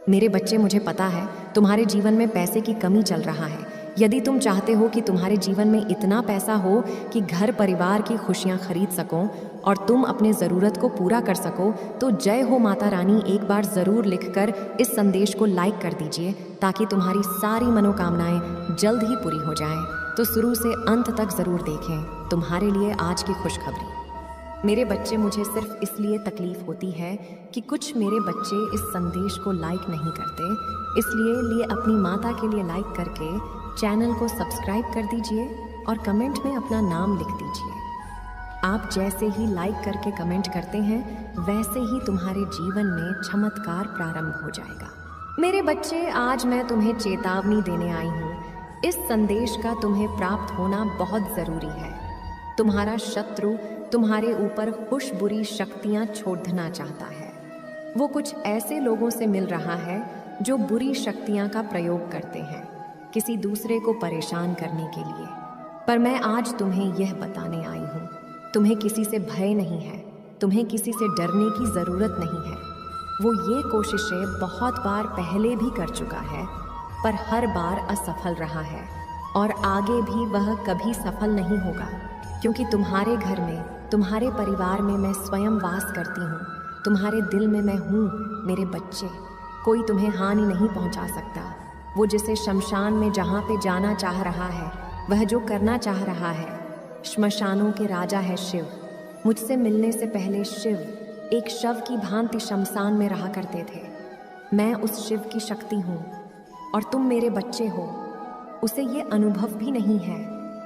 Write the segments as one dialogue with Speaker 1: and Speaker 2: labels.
Speaker 1: मेरे बच्चे, मुझे पता है तुम्हारे जीवन में पैसे की कमी चल रहा है। यदि तुम चाहते हो कि तुम्हारे जीवन में इतना पैसा हो कि घर परिवार की खुशियां खरीद सको और तुम अपने ज़रूरत को पूरा कर सको, तो जय हो माता रानी एक बार ज़रूर लिखकर इस संदेश को लाइक कर दीजिए ताकि तुम्हारी सारी मनोकामनाएं जल्द ही पूरी हो जाएं। तो शुरू से अंत तक ज़रूर देखें तुम्हारे लिए आज की खुशखबरी। मेरे बच्चे, मुझे सिर्फ इसलिए तकलीफ होती है कि कुछ मेरे बच्चे इस संदेश को लाइक नहीं करते, इसलिए अपनी माता के लिए लाइक करके चैनल को सब्सक्राइब कर दीजिए और कमेंट में अपना नाम लिख दीजिए। आप जैसे ही लाइक करके कमेंट करते हैं वैसे ही तुम्हारे जीवन में चमत्कार प्रारंभ हो जाएगा। मेरे बच्चे, आज मैं तुम्हें चेतावनी देने आई हूँ। इस संदेश का तुम्हें प्राप्त होना बहुत ज़रूरी है। तुम्हारा शत्रु तुम्हारे ऊपर खुशबुरी शक्तियाँ छोड़ना चाहता है। वो कुछ ऐसे लोगों से मिल रहा है जो बुरी शक्तियाँ का प्रयोग करते हैं किसी दूसरे को परेशान करने के लिए। पर मैं आज तुम्हें यह बताने आई हूँ, तुम्हें किसी से भय नहीं है, तुम्हें किसी से डरने की ज़रूरत नहीं है। वो ये कोशिशें बहुत बार पहले भी कर चुका है, पर हर बार असफल रहा है और आगे भी वह कभी सफल नहीं होगा, क्योंकि तुम्हारे घर में, तुम्हारे परिवार में मैं स्वयं वास करती हूँ। तुम्हारे दिल में मैं हूँ। मेरे बच्चे, कोई तुम्हें हानि नहीं पहुँचा सकता। वो जिसे शमशान में जहाँ पे जाना चाह रहा है, वह जो करना चाह रहा है, श्मशानों के राजा है शिव। मुझसे मिलने से पहले शिव एक शव की भांति शमशान में रहा करते थे। मैं उस शिव की शक्ति हूँ और तुम मेरे बच्चे हो। उसे ये अनुभव भी नहीं है,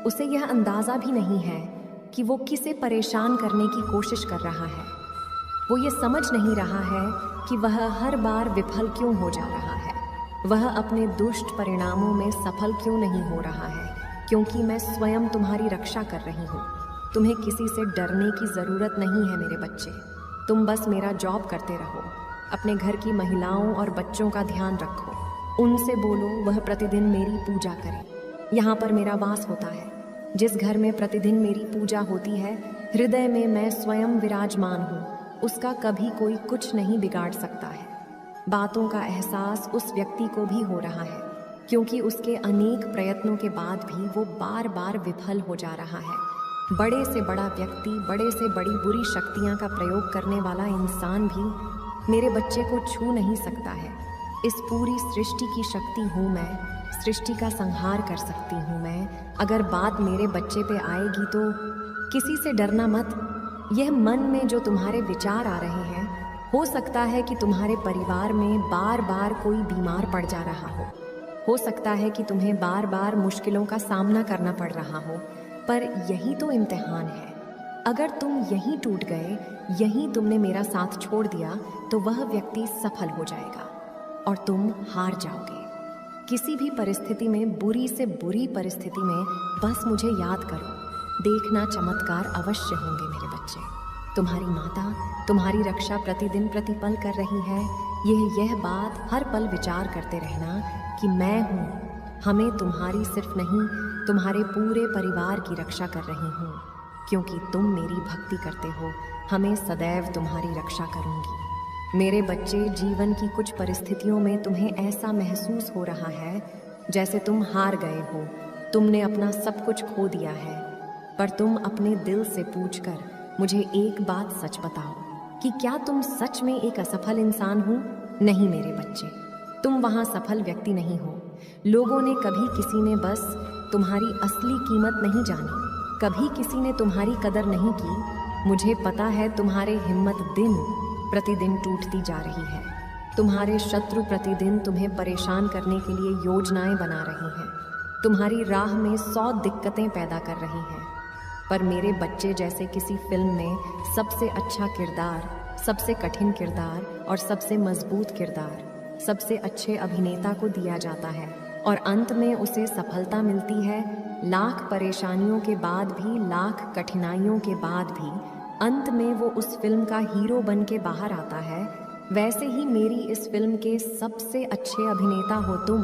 Speaker 1: उसे यह अंदाज़ा भी नहीं है कि वो किसे परेशान करने की कोशिश कर रहा है। वो ये समझ नहीं रहा है कि वह हर बार विफल क्यों हो जा रहा है, वह अपने दुष्ट परिणामों में सफल क्यों नहीं हो रहा है, क्योंकि मैं स्वयं तुम्हारी रक्षा कर रही हूँ। तुम्हें किसी से डरने की ज़रूरत नहीं है मेरे बच्चे। तुम बस मेरा जॉब करते रहो, अपने घर की महिलाओं और बच्चों का ध्यान रखो, उनसे बोलो वह प्रतिदिन मेरी पूजा करें। यहाँ पर मेरा वास होता है। जिस घर में प्रतिदिन मेरी पूजा होती है, हृदय में मैं स्वयं विराजमान हूँ। उसका कभी कोई कुछ नहीं बिगाड़ सकता है। बातों का एहसास उस व्यक्ति को भी हो रहा है, क्योंकि उसके अनेक प्रयत्नों के बाद भी वो बार बार विफल हो जा रहा है। बड़े से बड़ा व्यक्ति, बड़े से बड़ी बुरी शक्तियाँ का प्रयोग करने वाला इंसान भी मेरे बच्चे को छू नहीं सकता है। इस पूरी सृष्टि की शक्ति हूँ मैं, सृष्टि का संहार कर सकती हूँ मैं। अगर बात मेरे बच्चे पे आएगी तो किसी से डरना मत। यह मन में जो तुम्हारे विचार आ रहे हैं, हो सकता है कि तुम्हारे परिवार में बार बार कोई बीमार पड़ जा रहा हो सकता है कि तुम्हें बार बार मुश्किलों का सामना करना पड़ रहा हो, पर यही तो इम्तिहान है। अगर तुम यहीं टूट गए, यहीं तुमने मेरा साथ छोड़ दिया, तो वह व्यक्ति सफल हो जाएगा और तुम हार जाओगे। किसी भी परिस्थिति में, बुरी से बुरी परिस्थिति में, बस मुझे याद करो, देखना चमत्कार अवश्य होंगे मेरे बच्चे। तुम्हारी माता तुम्हारी रक्षा प्रतिदिन प्रतिपल कर रही है। यह बात हर पल विचार करते रहना कि मैं हूँ। हमें तुम्हारी सिर्फ नहीं, तुम्हारे पूरे परिवार की रक्षा कर रही हूँ, क्योंकि तुम मेरी भक्ति करते हो। हमें सदैव तुम्हारी रक्षा करूँगी। मेरे बच्चे, जीवन की कुछ परिस्थितियों में तुम्हें ऐसा महसूस हो रहा है जैसे तुम हार गए हो, तुमने अपना सब कुछ खो दिया है। पर तुम अपने दिल से पूछकर मुझे एक बात सच बताओ कि क्या तुम सच में एक असफल इंसान हो? नहीं मेरे बच्चे, तुम वहाँ सफल व्यक्ति नहीं हो। लोगों ने कभी, किसी ने बस तुम्हारी असली कीमत नहीं जानी, कभी किसी ने तुम्हारी कदर नहीं की। मुझे पता है तुम्हारे हिम्मत दिन प्रतिदिन टूटती जा रही है। तुम्हारे शत्रु प्रतिदिन तुम्हें परेशान करने के लिए योजनाएं बना रही हैं, तुम्हारी राह में 100 दिक्कतें पैदा कर रही हैं। पर मेरे बच्चे, जैसे किसी फिल्म में सबसे अच्छा किरदार, सबसे कठिन किरदार और सबसे मजबूत किरदार सबसे अच्छे अभिनेता को दिया जाता है और अंत में उसे सफलता मिलती है। लाख परेशानियों के बाद भी, लाख कठिनाइयों के बाद भी अंत में वो उस फिल्म का हीरो बन के बाहर आता है। वैसे ही मेरी इस फिल्म के सबसे अच्छे अभिनेता हो तुम।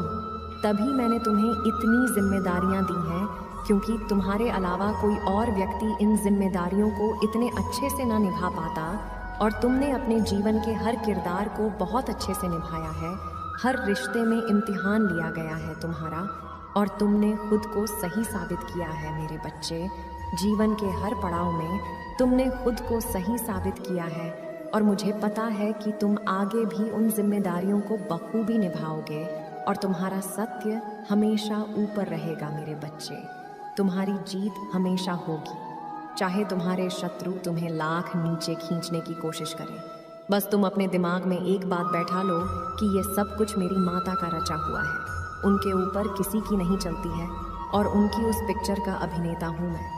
Speaker 1: तभी मैंने तुम्हें इतनी जिम्मेदारियां दी हैं, क्योंकि तुम्हारे अलावा कोई और व्यक्ति इन जिम्मेदारियों को इतने अच्छे से ना निभा पाता, और तुमने अपने जीवन के हर किरदार को बहुत अच्छे से निभाया है। हर रिश्ते में इम्तिहान लिया गया है तुम्हारा, और तुमने खुद को सही साबित किया है मेरे बच्चे। जीवन के हर पड़ाव में तुमने खुद को सही साबित किया है, और मुझे पता है कि तुम आगे भी उन जिम्मेदारियों को बखूबी निभाओगे, और तुम्हारा सत्य हमेशा ऊपर रहेगा मेरे बच्चे। तुम्हारी जीत हमेशा होगी, चाहे तुम्हारे शत्रु तुम्हें लाख नीचे खींचने की कोशिश करें। बस तुम अपने दिमाग में एक बात बैठा लो कि ये सब कुछ मेरी माता का रचा हुआ है। उनके ऊपर किसी की नहीं चलती है, और उनकी उस पिक्चर का अभिनेता हूँ मैं,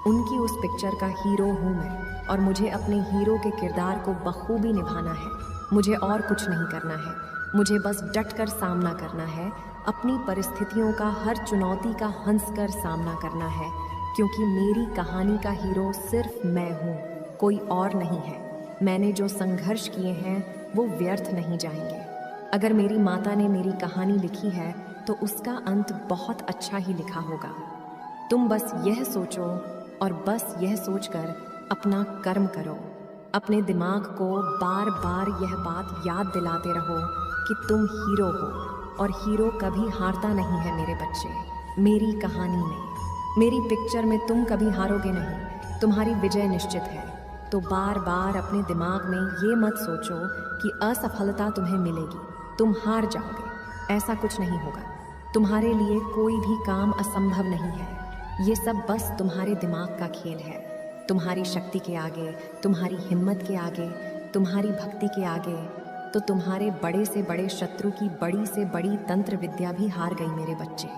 Speaker 1: उनकी उस पिक्चर का हीरो हूँ मैं, और मुझे अपने हीरो के किरदार को बखूबी निभाना है। मुझे और कुछ नहीं करना है, मुझे बस डट कर सामना करना है, अपनी परिस्थितियों का हर चुनौती का हंसकर सामना करना है, क्योंकि मेरी कहानी का हीरो सिर्फ मैं हूँ, कोई और नहीं है। मैंने जो संघर्ष किए हैं वो व्यर्थ नहीं जाएंगे। अगर मेरी माता ने मेरी कहानी लिखी है तो उसका अंत बहुत अच्छा ही लिखा होगा। तुम बस यह सोचो, और बस यह सोचकर अपना कर्म करो। अपने दिमाग को बार बार यह बात याद दिलाते रहो कि तुम हीरो हो, और हीरो कभी हारता नहीं है मेरे बच्चे। मेरी कहानी में, मेरी पिक्चर में तुम कभी हारोगे नहीं, तुम्हारी विजय निश्चित है। तो बार बार अपने दिमाग में ये मत सोचो कि असफलता तुम्हें मिलेगी, तुम हार जाओगे। ऐसा कुछ नहीं होगा। तुम्हारे लिए कोई भी काम असंभव नहीं है। ये सब बस तुम्हारे दिमाग का खेल है। तुम्हारी शक्ति के आगे, तुम्हारी हिम्मत के आगे, तुम्हारी भक्ति के आगे तो तुम्हारे बड़े से बड़े शत्रु की बड़ी से बड़ी तंत्र विद्या भी हार गई मेरे बच्चे।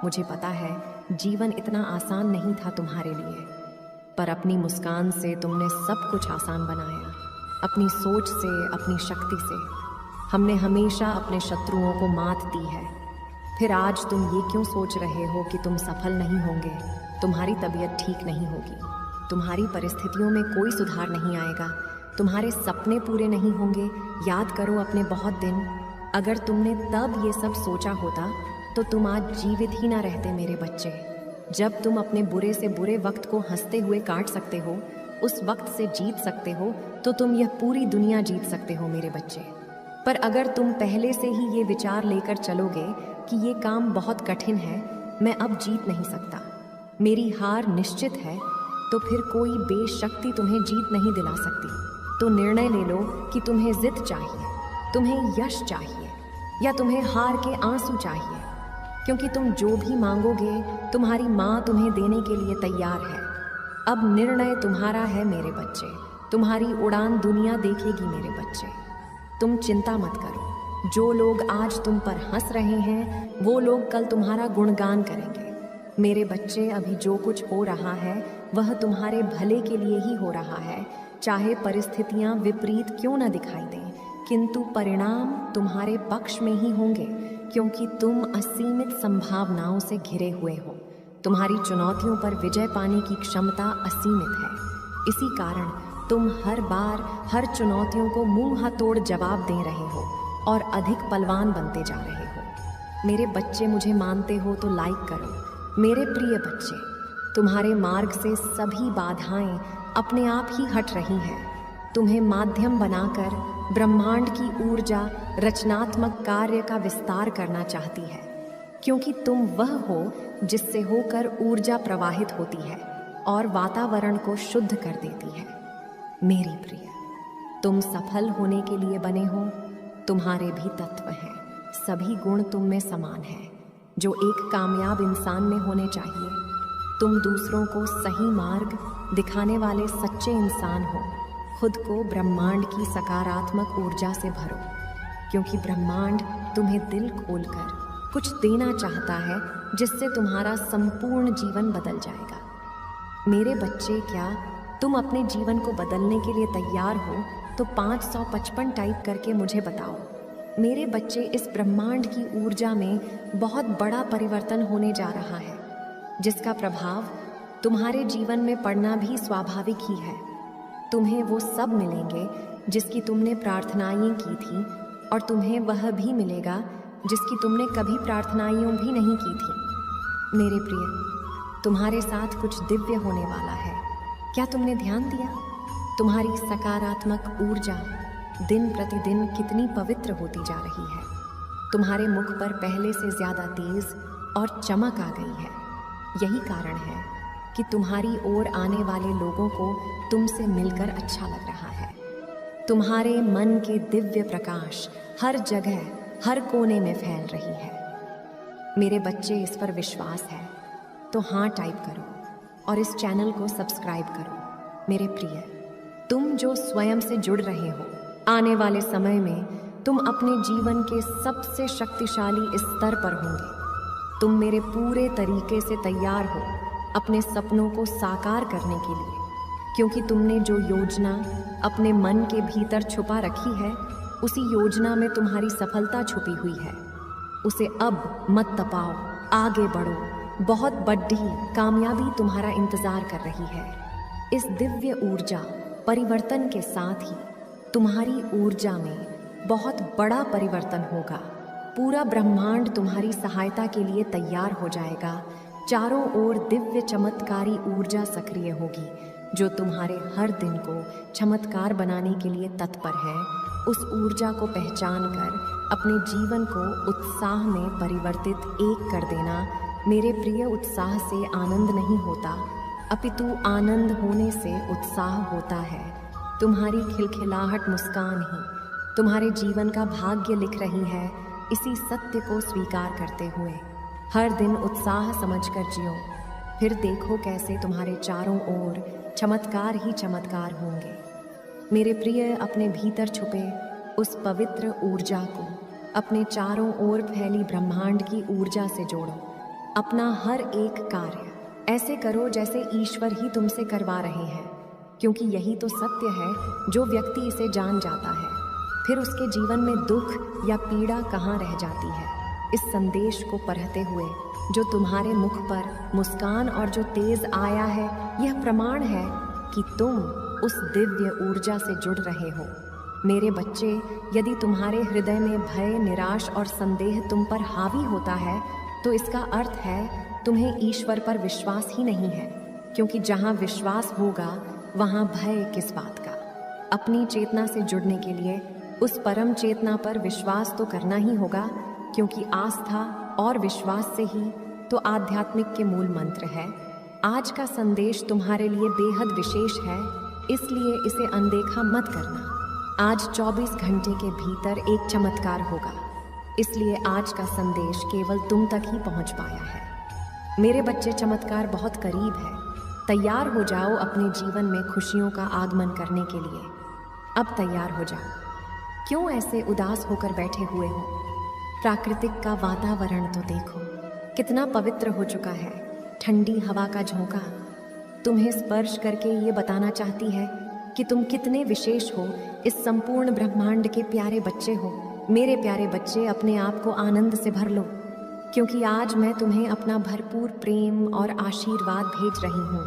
Speaker 1: मुझे पता है जीवन इतना आसान नहीं था तुम्हारे लिए, पर अपनी मुस्कान से तुमने सब कुछ आसान बनाया। अपनी सोच से, अपनी शक्ति से हमने हमेशा अपने शत्रुओं को मात दी है। फिर आज तुम ये क्यों सोच रहे हो कि तुम सफल नहीं होंगे? तुम्हारी तबीयत ठीक नहीं होगी, तुम्हारी परिस्थितियों में कोई सुधार नहीं आएगा, तुम्हारे सपने पूरे नहीं होंगे। याद करो अपने बहुत दिन। अगर तुमने तब ये सब सोचा होता तो तुम आज जीवित ही ना रहते मेरे बच्चे। जब तुम अपने बुरे से बुरे वक्त को हंसते हुए काट सकते हो, उस वक्त से जीत सकते हो, तो तुम यह पूरी दुनिया जीत सकते हो मेरे बच्चे। पर अगर तुम पहले से ही ये विचार लेकर चलोगे कि ये काम बहुत कठिन है, मैं अब जीत नहीं सकता, मेरी हार निश्चित है, तो फिर कोई बेशक्ति तुम्हें जीत नहीं दिला सकती। तो निर्णय ले लो कि तुम्हें जित चाहिए, तुम्हें यश चाहिए, या तुम्हें हार के आंसू चाहिए, क्योंकि तुम जो भी मांगोगे तुम्हारी माँ तुम्हें देने के लिए तैयार है। अब निर्णय तुम्हारा है मेरे बच्चे, तुम्हारी उड़ान दुनिया देखेगी मेरे बच्चे। तुम चिंता मत करो, जो लोग आज तुम पर हंस रहे हैं वो लोग कल तुम्हारा गुणगान करेंगे। मेरे बच्चे, अभी जो कुछ हो रहा है वह तुम्हारे भले के लिए ही हो रहा है, चाहे परिस्थितियां विपरीत क्यों न दिखाई दें, किंतु परिणाम तुम्हारे पक्ष में ही होंगे, क्योंकि तुम असीमित संभावनाओं से घिरे हुए हो। तुम्हारी चुनौतियों पर विजय पाने की क्षमता असीमित है। इसी कारण तुम हर बार हर चुनौतियों को मुंह हाथ तोड़ जवाब दे रहे हो और अधिक बलवान बनते जा रहे हो। मेरे बच्चे, मुझे मानते हो तो लाइक करो। मेरे प्रिय बच्चे, तुम्हारे मार्ग से सभी बाधाएं अपने आप ही हट रही हैं। तुम्हें माध्यम बनाकर ब्रह्मांड की ऊर्जा रचनात्मक कार्य का विस्तार करना चाहती है, क्योंकि तुम वह हो जिससे होकर ऊर्जा प्रवाहित होती है और वातावरण को शुद्ध कर देती है। मेरी प्रिय, तुम सफल होने के लिए बने हो। तुम्हारे भी तत्व हैं, सभी गुण तुम में समान हैं, जो एक कामयाब इंसान में होने चाहिए। तुम दूसरों को सही मार्ग दिखाने वाले सच्चे इंसान हो। खुद को ब्रह्मांड की सकारात्मक ऊर्जा से भरो, क्योंकि ब्रह्मांड तुम्हें दिल खोलकर कुछ देना चाहता है, जिससे तुम्हारा संपूर्ण जीवन बदल जाएगा। मेरे बच्चे, क्या तुम अपने जीवन को बदलने के लिए तैयार हो? तो 555 टाइप करके मुझे बताओ। मेरे बच्चे, इस ब्रह्मांड की ऊर्जा में बहुत बड़ा परिवर्तन होने जा रहा है, जिसका प्रभाव तुम्हारे जीवन में पड़ना भी स्वाभाविक ही है। तुम्हें वो सब मिलेंगे जिसकी तुमने प्रार्थनाएं की थी, और तुम्हें वह भी मिलेगा जिसकी तुमने कभी प्रार्थनाएं भी नहीं की थी। मेरे प्रिय, तुम्हारे साथ कुछ दिव्य होने वाला है। क्या तुमने ध्यान दिया? तुम्हारी सकारात्मक ऊर्जा दिन प्रतिदिन कितनी पवित्र होती जा रही है। तुम्हारे मुख पर पहले से ज्यादा तेज और चमक आ गई है। यही कारण है कि तुम्हारी ओर आने वाले लोगों को तुमसे मिलकर अच्छा लग रहा है। तुम्हारे मन के दिव्य प्रकाश हर जगह, हर कोने में फैल रही है। मेरे बच्चे, इस पर विश्वास है तो हाँ टाइप करो और इस चैनल को सब्सक्राइब करो। मेरे प्रिय, तुम जो स्वयं से जुड़ रहे हो, आने वाले समय में तुम अपने जीवन के सबसे शक्तिशाली स्तर पर होंगे। तुम मेरे पूरे तरीके से तैयार हो अपने सपनों को साकार करने के लिए, क्योंकि तुमने जो योजना अपने मन के भीतर छुपा रखी है, उसी योजना में तुम्हारी सफलता छुपी हुई है। उसे अब मत तपाओ, आगे बढ़ो। बहुत बड़ी कामयाबी तुम्हारा इंतजार कर रही है। इस दिव्य ऊर्जा परिवर्तन के साथ ही तुम्हारी ऊर्जा में बहुत बड़ा परिवर्तन होगा। पूरा ब्रह्मांड तुम्हारी सहायता के लिए तैयार हो जाएगा। चारों ओर दिव्य चमत्कारी ऊर्जा सक्रिय होगी, जो तुम्हारे हर दिन को चमत्कार बनाने के लिए तत्पर है। उस ऊर्जा को पहचान कर अपने जीवन को उत्साह में परिवर्तित एक कर देना। मेरे प्रिय, उत्साह से आनंद नहीं होता, अपितु आनंद होने से उत्साह होता है। तुम्हारी खिलखिलाहट मुस्कान ही तुम्हारे जीवन का भाग्य लिख रही है। इसी सत्य को स्वीकार करते हुए हर दिन उत्साह समझकर जियो, फिर देखो कैसे तुम्हारे चारों ओर चमत्कार ही चमत्कार होंगे। मेरे प्रिय, अपने भीतर छुपे उस पवित्र ऊर्जा को अपने चारों ओर फैली ब्रह्मांड की ऊर्जा से जोड़ो। अपना हर एक कार्य ऐसे करो जैसे ईश्वर ही तुमसे करवा रहे हैं, क्योंकि यही तो सत्य है। जो व्यक्ति इसे जान जाता है, फिर उसके जीवन में दुख या पीड़ा कहाँ रह जाती है। इस संदेश को पढ़ते हुए जो तुम्हारे मुख पर मुस्कान और जो तेज आया है, यह प्रमाण है कि तुम उस दिव्य ऊर्जा से जुड़ रहे हो। मेरे बच्चे, यदि तुम्हारे हृदय में भय, निराश और संदेह तुम पर हावी होता है, तो इसका अर्थ है तुम्हें ईश्वर पर विश्वास ही नहीं है, क्योंकि जहाँ विश्वास होगा वहाँ भय किस बात का। अपनी चेतना से जुड़ने के लिए उस परम चेतना पर विश्वास तो करना ही होगा, क्योंकि आस्था और विश्वास से ही तो आध्यात्मिक के मूल मंत्र है। आज का संदेश तुम्हारे लिए बेहद विशेष है, इसलिए इसे अनदेखा मत करना। आज 24 घंटे के भीतर एक चमत्कार होगा, इसलिए आज का संदेश केवल तुम तक ही पहुंच पाया है। मेरे बच्चे, चमत्कार बहुत करीब है। तैयार हो जाओ अपने जीवन में खुशियों का आगमन करने के लिए। अब तैयार हो जाओ। क्यों ऐसे उदास होकर बैठे हुए हो? प्राकृतिक का वातावरण तो देखो, कितना पवित्र हो चुका है। ठंडी हवा का झोंका तुम्हें स्पर्श करके ये बताना चाहती है कि तुम कितने विशेष हो। इस संपूर्ण ब्रह्मांड के प्यारे बच्चे हो। मेरे प्यारे बच्चे, अपने आप को आनंद से भर लो, क्योंकि आज मैं तुम्हें अपना भरपूर प्रेम और आशीर्वाद भेज रही हूँ।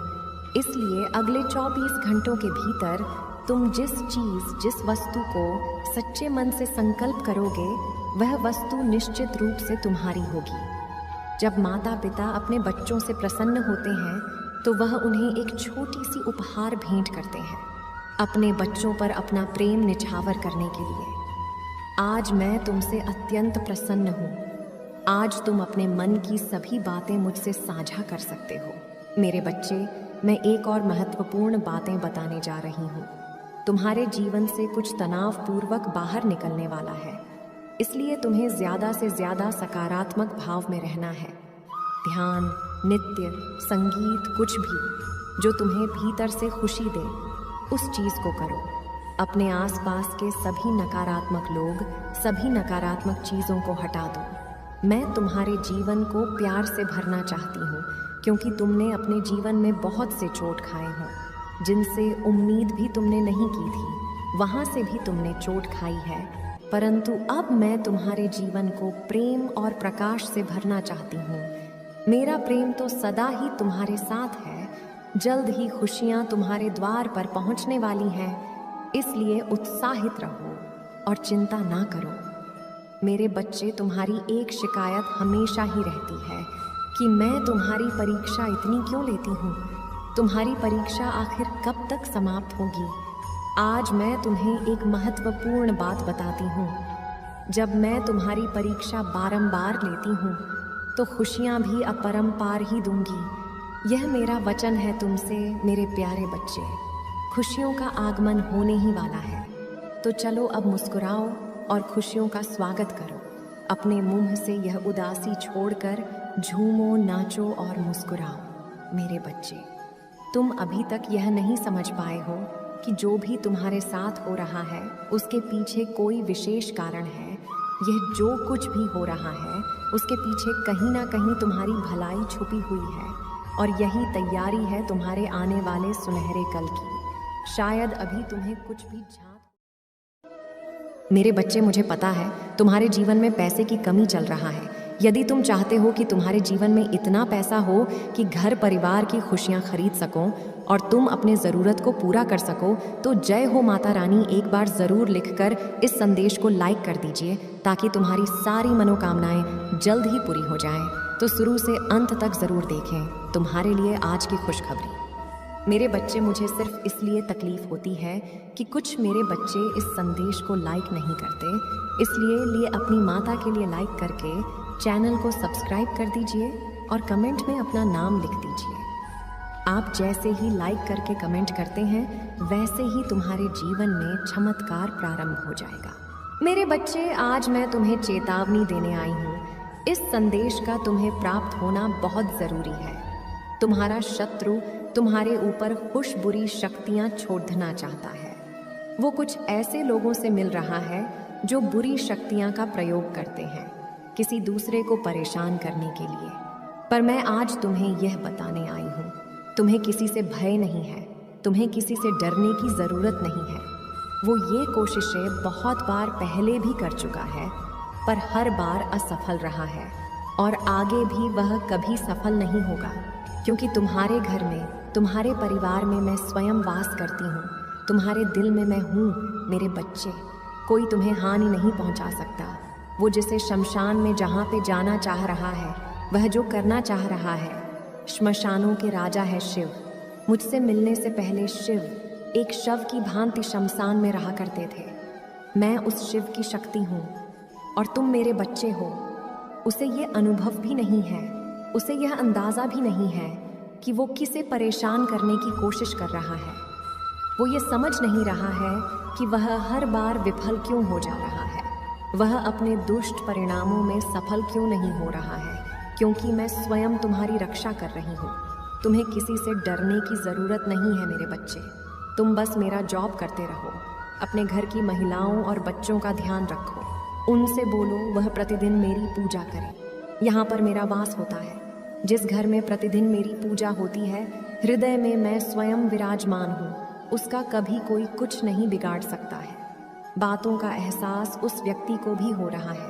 Speaker 1: इसलिए अगले 24 घंटों के भीतर तुम जिस चीज़, जिस वस्तु को सच्चे मन से संकल्प करोगे, वह वस्तु निश्चित रूप से तुम्हारी होगी। जब माता पिता अपने बच्चों से प्रसन्न होते हैं, तो वह उन्हें एक छोटी सी उपहार भेंट करते हैं, अपने बच्चों पर अपना प्रेम निछावर करने के लिए। आज मैं तुमसे अत्यंत प्रसन्न हूँ। आज तुम अपने मन की सभी बातें मुझसे साझा कर सकते हो। मेरे बच्चे, मैं एक और महत्वपूर्ण बातें बताने जा रही हूँ। तुम्हारे जीवन से कुछ तनावपूर्वक बाहर निकलने वाला है, इसलिए तुम्हें ज़्यादा से ज़्यादा सकारात्मक भाव में रहना है। ध्यान, नृत्य, संगीत, कुछ भी जो तुम्हें भीतर से खुशी दे, उस चीज़ को करो। अपने आसपास के सभी नकारात्मक लोग, सभी नकारात्मक चीज़ों को हटा दो। मैं तुम्हारे जीवन को प्यार से भरना चाहती हूँ, क्योंकि तुमने अपने जीवन में बहुत से चोट खाए हों, जिनसे उम्मीद भी तुमने नहीं की थी। वहाँ से भी तुमने चोट खाई है, परंतु अब मैं तुम्हारे जीवन को प्रेम और प्रकाश से भरना चाहती हूँ। मेरा प्रेम तो सदा ही तुम्हारे साथ है। जल्द ही खुशियाँ तुम्हारे द्वार पर पहुँचने वाली हैं, इसलिए उत्साहित रहो और चिंता ना करो। मेरे बच्चे, तुम्हारी एक शिकायत हमेशा ही रहती है कि मैं तुम्हारी परीक्षा इतनी क्यों लेती हूँ। तुम्हारी परीक्षा आखिर कब तक समाप्त होगी? आज मैं तुम्हें एक महत्वपूर्ण बात बताती हूँ। जब मैं तुम्हारी परीक्षा बारंबार लेती हूँ तो खुशियाँ भी अपरंपार ही दूंगी। यह मेरा वचन है तुमसे मेरे प्यारे बच्चे। खुशियों का आगमन होने ही वाला है, तो चलो अब मुस्कुराओ और खुशियों का स्वागत करो। अपने मुंह से यह उदासी छोड़कर झूमो, नाचो और मुस्कुराओ। मेरे बच्चे, तुम अभी तक यह नहीं समझ पाए हो कि जो भी तुम्हारे साथ हो रहा है उसके पीछे कोई विशेष कारण है। यह जो कुछ भी हो रहा है उसके पीछे कहीं ना कहीं तुम्हारी भलाई छुपी हुई है, और यही तैयारी है तुम्हारे आने वाले सुनहरे कल की। शायद अभी तुम्हें कुछ भी मेरे बच्चे, मुझे पता है तुम्हारे जीवन में पैसे की कमी चल रहा है। यदि तुम चाहते हो कि तुम्हारे जीवन में इतना पैसा हो कि घर परिवार की खुशियां खरीद सको और तुम अपने ज़रूरत को पूरा कर सको, तो जय हो माता रानी एक बार ज़रूर लिखकर इस संदेश को लाइक कर दीजिए, ताकि तुम्हारी सारी मनोकामनाएं जल्द ही पूरी हो जाएं। तो शुरू से अंत तक ज़रूर देखें तुम्हारे लिए आज की खुशखबरी। मेरे बच्चे, मुझे सिर्फ इसलिए तकलीफ होती है कि कुछ मेरे बच्चे इस संदेश को लाइक नहीं करते, इसलिए अपनी माता के लिए लाइक करके चैनल को सब्सक्राइब कर दीजिए और कमेंट में अपना नाम लिख दीजिए। आप जैसे ही लाइक करके कमेंट करते हैं वैसे ही तुम्हारे जीवन में चमत्कार प्रारंभ हो जाएगा। मेरे बच्चे, आज मैं तुम्हें चेतावनी देने आई हूँ। इस संदेश का तुम्हें प्राप्त होना बहुत ज़रूरी है। तुम्हारा शत्रु तुम्हारे ऊपर खुश बुरी शक्तियाँ छोड़ना चाहता है। वो कुछ ऐसे लोगों से मिल रहा है जो बुरी शक्तियाँ का प्रयोग करते हैं किसी दूसरे को परेशान करने के लिए। पर मैं आज तुम्हें यह बताने आई हूँ, तुम्हें किसी से भय नहीं है, तुम्हें किसी से डरने की ज़रूरत नहीं है। वो ये कोशिशें बहुत बार पहले भी कर चुका है, पर हर बार असफल रहा है, और आगे भी वह कभी सफल नहीं होगा, क्योंकि तुम्हारे घर में, तुम्हारे परिवार में मैं स्वयं वास करती हूँ। तुम्हारे दिल में मैं हूँ। मेरे बच्चे, कोई तुम्हें हानि नहीं पहुँचा सकता। वो जिसे शमशान में जहाँ पे जाना चाह रहा है, वह जो करना चाह रहा है, श्मशानों के राजा है शिव। मुझसे मिलने से पहले शिव एक शव की भांति शमशान में रहा करते थे। मैं उस शिव की शक्ति हूँ, और तुम मेरे बच्चे हो। उसे ये अनुभव भी नहीं है, उसे यह अंदाज़ा भी नहीं है कि वो किसे परेशान करने की कोशिश कर रहा है। वो ये समझ नहीं रहा है कि वह हर बार विफल क्यों हो जा रहा है, वह अपने दुष्ट परिणामों में सफल क्यों नहीं हो रहा है, क्योंकि मैं स्वयं तुम्हारी रक्षा कर रही हूँ। तुम्हें किसी से डरने की ज़रूरत नहीं है मेरे बच्चे। तुम बस मेरा जॉब करते रहो, अपने घर की महिलाओं और बच्चों का ध्यान रखो, उनसे बोलो वह प्रतिदिन मेरी पूजा करें। यहाँ पर मेरा वास होता है। जिस घर में प्रतिदिन मेरी पूजा होती है, हृदय में मैं स्वयं विराजमान हूँ। उसका कभी कोई कुछ नहीं बिगाड़ सकता है। बातों का एहसास उस व्यक्ति को भी हो रहा है,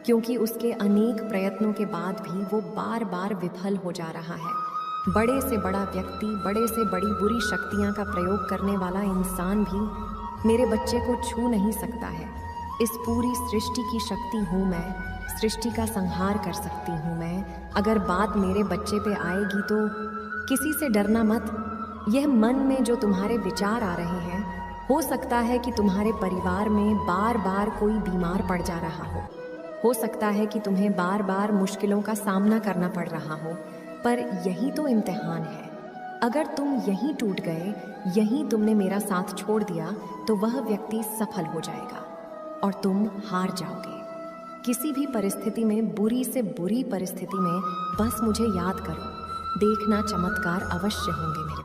Speaker 1: क्योंकि उसके अनेक प्रयत्नों के बाद भी वो बार बार विफल हो जा रहा है। बड़े से बड़ा व्यक्ति, बड़े से बड़ी बुरी शक्तियाँ का प्रयोग करने वाला इंसान भी मेरे बच्चे को छू नहीं सकता है। इस पूरी सृष्टि की शक्ति हूँ मैं, सृष्टि का संहार कर सकती हूँ मैं। अगर बात मेरे बच्चे पे आएगी तो किसी से डरना मत। यह मन में जो तुम्हारे विचार आ रहे हैं, हो सकता है कि तुम्हारे परिवार में बार बार कोई बीमार पड़ जा रहा हो सकता है कि तुम्हें बार बार मुश्किलों का सामना करना पड़ रहा हो, पर यही तो इम्तिहान है। अगर तुम यहीं टूट गए, यहीं तुमने मेरा साथ छोड़ दिया, तो वह व्यक्ति सफल हो जाएगा और तुम हार जाओगे। किसी भी परिस्थिति में, बुरी से बुरी परिस्थिति में, बस मुझे याद करो, देखना चमत्कार अवश्य होंगे मेरे।